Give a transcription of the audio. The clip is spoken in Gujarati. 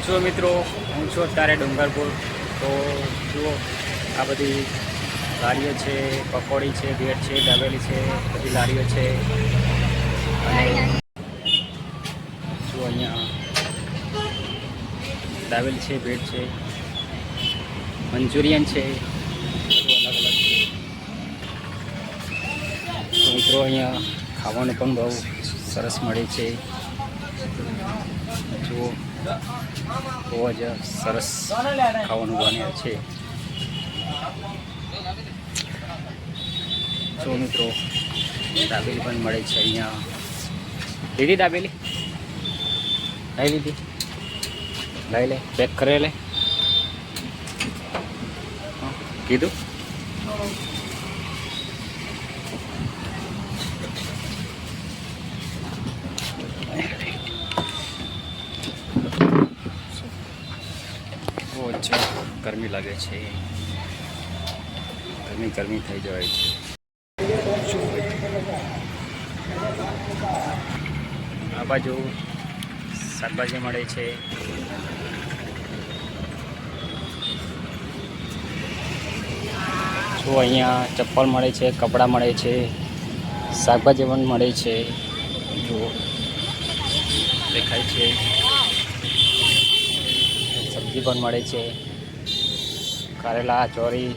જો મિત્રો હું છું અત્યારે ડુંગરપુર. તો જુઓ આ બધી લારીઓ છે, પકોડી છે, ભેળ છે, દાબેલી છે, બધી લારીઓ છે. અને જુઓ અહીંયા દાબેલી છે, ભેળ છે, મંચુરિયન છે, બધું અલગ અલગ છે. તો મિત્રો અહીંયા ખાવાનું પણ બહુ સરસ મળે છે. જુઓ બહુ જ સરસ ખાવાનું બન્યા છે. જો મિત્રો દાબેલી પણ મળે છે અહીંયા. લીધી દાબેલી? લઈ લીધી? લઈ લે, પેક કરે લે. કીધું બહુ જ ગરમી લાગે છે. ગરમી થઈ જાય છે. આ બાજુ શાકભાજી મળે છે. જો અહીંયા ચપ્પલ મળે છે, કપડાં મળે છે, શાકભાજી પણ મળે છે. જો દેખાય છે, સબ્જી પણ મળે છે, કારેલા, ચોરી,